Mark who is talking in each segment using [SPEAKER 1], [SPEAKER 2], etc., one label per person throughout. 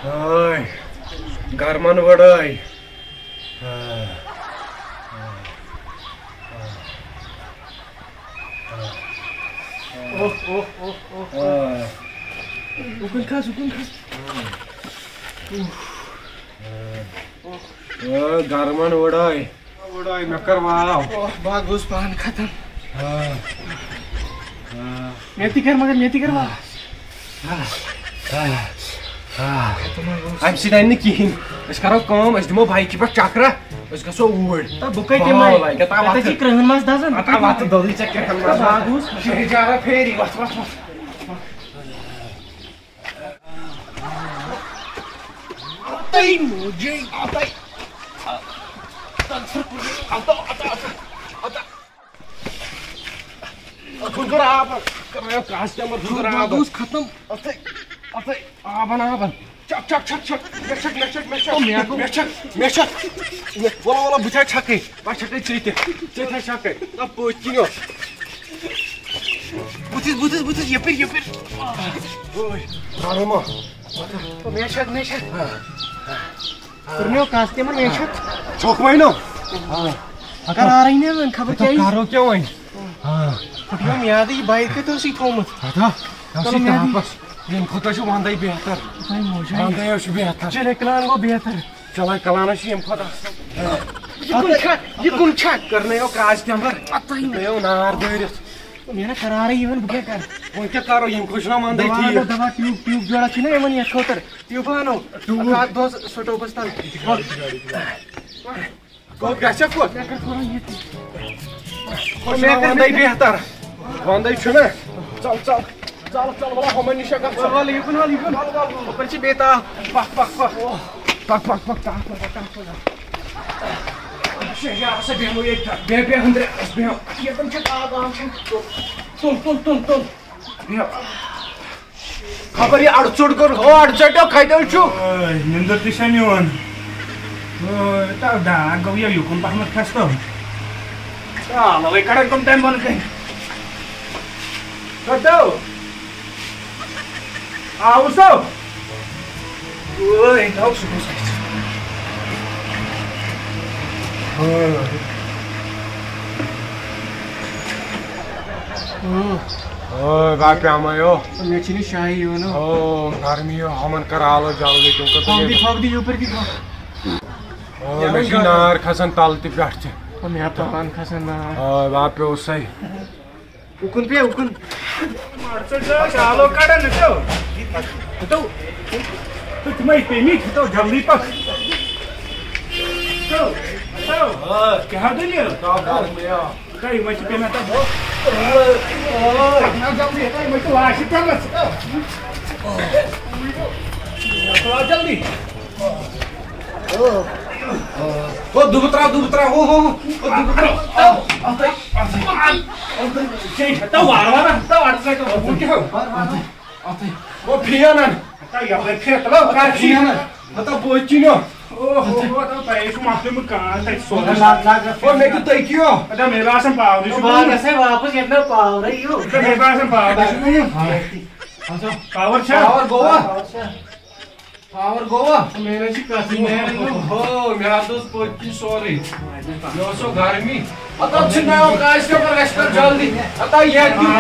[SPEAKER 1] Ay, garman vadai.
[SPEAKER 2] Ukun khas.
[SPEAKER 1] Garman vadai. Vadai makar wow.
[SPEAKER 2] Bagus pahan khatam. Meti kar wah.
[SPEAKER 1] I'm sitting in the kitchen. It's got to come. It's the more bike. But chakra. It's got so weird.
[SPEAKER 2] Ta bukai ke mai.
[SPEAKER 1] Kata
[SPEAKER 2] cik rangan mas dasan.
[SPEAKER 1] Ata wat doli check kan mas.
[SPEAKER 2] Bagus.
[SPEAKER 1] Jadi jara feri. Wat. Atai mujhe. Atai. Ata. Kunkur apa? Karena customer kunkur apa?
[SPEAKER 2] Bagus khatam.
[SPEAKER 1] Atai. Aban. Çak. Meşak. Valla bıçak çakı. Bak çakı çekti. Çakı. Ne poçino. Butis yapır. Oy. Tanıma.
[SPEAKER 2] Meşak. Kurniyo customer meşak.
[SPEAKER 1] Çok mayno.
[SPEAKER 2] Agar आ रही है खबर क्या है?
[SPEAKER 1] Karo क्या वही?
[SPEAKER 2] Kudiyo miyadi bayit ke to si thomat.
[SPEAKER 1] Ata. Nasıl tapas? Benim kotaşı vandayı beter.
[SPEAKER 2] Ay mojay.
[SPEAKER 1] Vandayı şu beter.
[SPEAKER 2] Chale kalan go behtar.
[SPEAKER 1] Çalay kalana şeyim koda. Yıkun çak. Karne o customer. Atayım. Ne o nar döyüyor.
[SPEAKER 2] Mera kara rahi है bouquet कर.
[SPEAKER 1] O क्या करो यम खुशना mandayı थी.
[SPEAKER 2] दवा tube जोड़ा छी ना एमन या खोतर. ट्यूब आनो. रात दो छोटो बस्तान.
[SPEAKER 1] Ko gacha ko.
[SPEAKER 2] क्या कर थोड़ा ये.
[SPEAKER 1] खुशना mandayı beter. Vandayı şuna. Çal valla hemen işe kalk.
[SPEAKER 2] Wal yukun. ऊपर से बेटा.
[SPEAKER 1] Bak. Şey ya ben o yeter. Ben hundre. Ben yedim çek ağam çek. Tol. Ya. Haberi अडचण कर हो अडचण खायदो छु.
[SPEAKER 3] Ninder disaniwan. Ta da gawya yukun pahmat kasto. Ta laway karan kom time ban kai.
[SPEAKER 1] Kadau. Auso. Oi, tau su kus. Oh, back amayo.
[SPEAKER 2] मेचिनी शाही हो ना.
[SPEAKER 1] Oh, गर्मी हो हमन करालो जाओगे क्योंकि
[SPEAKER 2] फॉग दी ऊपर की फॉग.
[SPEAKER 1] Oh, मशीनार खसन तालती बैठते.
[SPEAKER 2] हम यहाँ पान खसना.
[SPEAKER 1] Oh, वहाँ पे उससे.
[SPEAKER 2] उकुन.
[SPEAKER 3] Chalo kada na to. To. Tumai pemi to jaldi pak. To. Kya hadil ye?
[SPEAKER 1] गर्मी हो.
[SPEAKER 3] Kai mai pena ta. Na jaldi kai mai to ashi pamas. Thora jaldi.
[SPEAKER 1] Oh, दुबतरा. Oh, दुबतरा.
[SPEAKER 3] Jai ta warwara. Ta warsa ka bu ke ho.
[SPEAKER 1] Oh, पियाना.
[SPEAKER 3] Ta ya le phet lo ka
[SPEAKER 1] पियाना. Ata बोचिनो.
[SPEAKER 3] Oh, ta ta isu ma mu ka ta so.
[SPEAKER 1] Oh, मैं तो तय क्यों?
[SPEAKER 3] Ta me ba sam pa di su.
[SPEAKER 2] बाहर से वापस कितना पाव रही हो.
[SPEAKER 3] Ta me ba sam pa di su. Power cha.
[SPEAKER 1] Power Goa.
[SPEAKER 2] मेरे से काफी
[SPEAKER 1] Oh, मेरा दोस्त पोची सॉरी. यो सो गर्मी. अता छिना ओ काश के पर रेस्ट कर जल्दी. अता ये क्यों?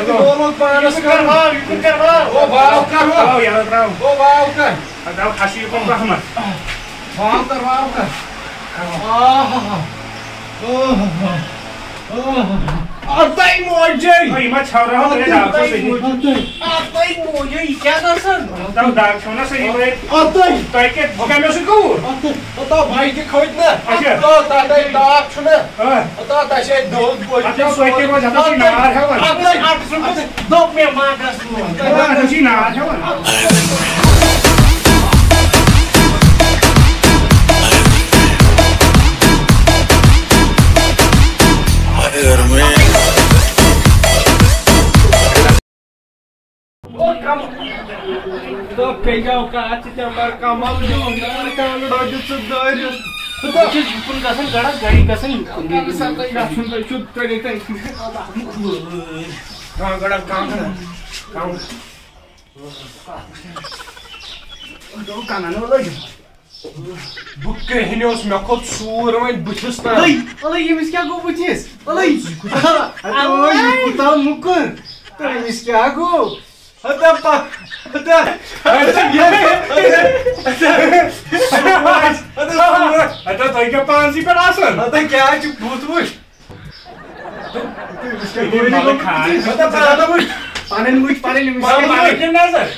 [SPEAKER 1] दोनों पानस कर. ओ वाव कर.
[SPEAKER 3] Oh, ya lo trao.
[SPEAKER 1] ओ वाव कर.
[SPEAKER 3] Ada kasih pun rahmat.
[SPEAKER 1] वाव कर. अताई मोजे.
[SPEAKER 3] Oh, ima chau raho te daag ko sahi.
[SPEAKER 2] अतई मोजे क्या कर सन.
[SPEAKER 3] Ta daag chau na sahi bhai.
[SPEAKER 1] अताई.
[SPEAKER 3] Tai ke bhoka me su ko.
[SPEAKER 1] अता भाई के खोज ना.
[SPEAKER 3] अच्छा.
[SPEAKER 1] अता ताई डाक छुना.
[SPEAKER 3] Ha.
[SPEAKER 1] अता ताशे दोस्त पोची.
[SPEAKER 3] Ata soite ko jata si na har hawan.
[SPEAKER 2] अतई 800 दो में मां का सुनो.
[SPEAKER 3] Ta si na har hawan.
[SPEAKER 1] तो पेगा का अच्छा पर कमाल जो नार का डोज सुदर
[SPEAKER 2] तो चीज पुन कसन गड़ा गाड़ी कसन
[SPEAKER 1] सबै सुन त चुप करे त काम गडा काम
[SPEAKER 3] दो कानानो लगे
[SPEAKER 1] बुके हिनियोस मे खोत सूर वन बुथिस ना
[SPEAKER 2] अले यमिस क्या गो बुथिस अले कुता मुकुर तो यमिस क्या गो
[SPEAKER 1] हता
[SPEAKER 3] तो क्या पांसी पे आसन
[SPEAKER 1] हता क्या छु भूत बुश
[SPEAKER 3] पानी नजर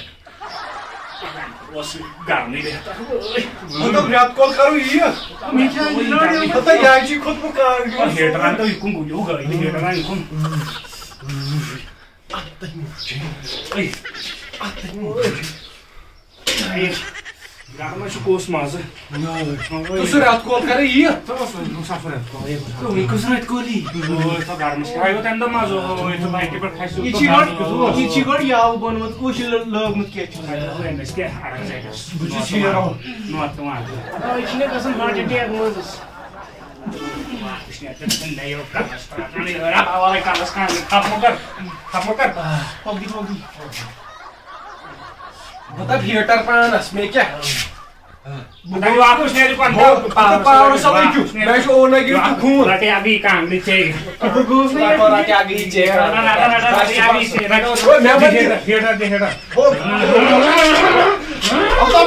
[SPEAKER 3] was garni रहता
[SPEAKER 1] मतलब रात कॉल करो ये पता यार जी खुद को कार
[SPEAKER 3] हेटरान तो इकुन को yoga ini हेटरान इकुन garma şu kosmaz
[SPEAKER 1] तो सर रात कॉल करे ये
[SPEAKER 3] तो मुसाफिर को ये तो इनको सर कोली तो garma काय को तंदा माजो तो बाइक पर खाइसु
[SPEAKER 2] ये चिगड याव बनवत कोशी लगमत के छ
[SPEAKER 3] इसके आराम से
[SPEAKER 1] बुझी छी यार
[SPEAKER 3] नो आत्मा
[SPEAKER 2] इछने कसम हार्ट अटैक मजस
[SPEAKER 3] इसने टेंशन नहीं हो का नहीं रहा वाला कालस का आप मगर
[SPEAKER 2] होगी
[SPEAKER 1] बता थिएटर पानस में क्या
[SPEAKER 3] बताओ आपको शेयर कौन
[SPEAKER 1] पावर सब क्यों मैं जो ओना गिर तू खून
[SPEAKER 3] राते आगे काम नहीं चाहिए
[SPEAKER 2] गोस नहीं
[SPEAKER 1] राते आगे ही चाहिए
[SPEAKER 3] राते आगे से
[SPEAKER 1] मैं
[SPEAKER 3] थिएटर
[SPEAKER 1] अब तो